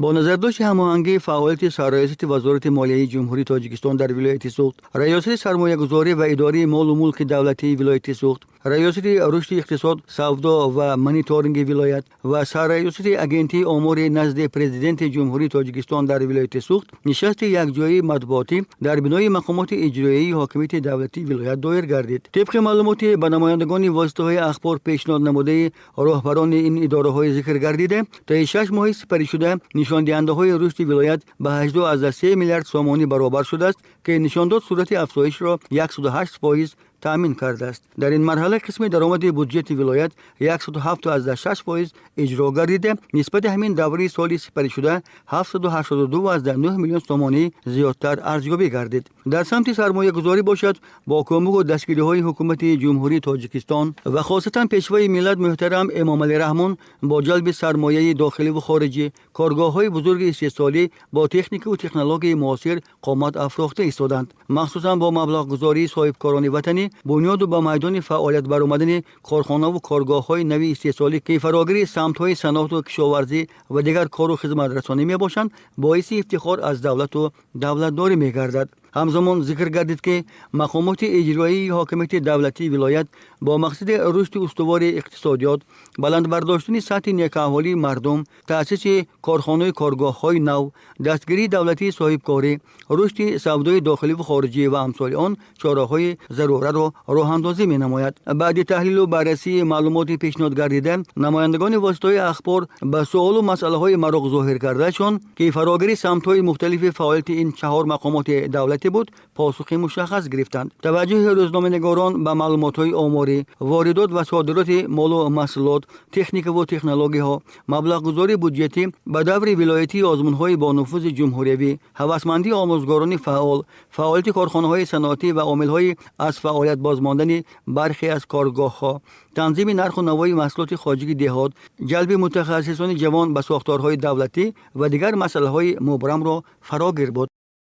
با نظر داشت هماهنگی فعالیت سرریاست وزارت مالیه جمهوری تاجیکستان در ولایت سوخت، ریاست سرمایه‌گذاری و اداره مال و ملک دولتی ولایت سوخت، ریاست رشد اقتصاد، سودا و مانیتورینگ ولایت و سرریاست اگنتی امور نزد پرزیدنت جمهوری تاجیکستان در ولایت سوخت نشست یکجایی مطبوعاتی در بینای مقامات اجرایی حاکمیت دولتی ولایت دایر گردید. طبق معلومات به نمایندگان واسطه‌های اخبار پیشنهاد نموده راهبران این اداره‌های ذکر گردیده تا 6 ماه سپری شده نشان دهنده‌های رشد ولایت به 18.3 میلیارد سومانی برابر شده است که نشان داد صورت افزایش را 108% تامین کرده است. در این مرحله قسم درآمد بودجه ولایت 107.6% اجرا گردیده، نسبت همین دوره سال سپری شده 782.9 میلیون تومانی زیادتر ارزیابی گردید. در سمت سرمایه گذاری باشد، با کمک و دستگیری های حکومت جمهوری تاجیکستان و خاصتا پیشوای ملت محترم امام علی رحمان با جلب سرمایه داخلی و خارجی، کارگاه های بزرگ استثماری با تکنیک و تکنولوژی معاصر قامت افراخته ایستادند. مخصوصا با مبلغ گذاری صاحبکاران وطنی بنیاد و به میدان فعالیت برآمدن کارخانه و کارگاه‌های نوی استثماری که فراگیر سمت‌های صنعت و کشاورزی و دیگر کار و خدمات رسانی میباشند، باعث افتخار از دولت و دولتداری میگردد. همزمان ذکر گردید که مقامات اجرایی حاکمیت دولتی ولایت با مقصد رشد استوار اقتصادیات، بلند برداشتن سطح نیک‌احوالی مردم، تأسیس کارخانه کارگاه‌های نو، دستگیری دولتی صاحبکاری، رشد سودای داخلی و خارجی و امثال آن چاره‌های ضروره را راه‌اندازی می‌نماید. بعد تحلیل و بررسی معلومات پیشنهاد گردیده، نمایندگان واسطه‌های اخبار به سوال و مسئله‌های مراغ ظاهر کردهشان که فراگیر سمت‌های مختلف فعالیت این 4 مقامات دولتی بود، پاسخ مشخص گرفتند. توجه روزنامه‌نگاران به معلومات‌های آماری، واردات و صادرات مال و محصولات، تکنیک و تکنولوژی‌ها، مبلغ‌گذاری بودجتی به دور ولایتی، آزمون‌های با نفوذ جمهوری، هوسمندی آموزگاران فعال، فعالیت کارخانه‌های صنعتی و عامل‌های از فعالیت بازماندن برخی از کارگاه‌ها، تنظیم نرخ و نوای محصولات خارجی دهات، جلب متخصصان جوان به ساختارهای دولتی و دیگر مسائل‌های مبرم را فراگیر بود.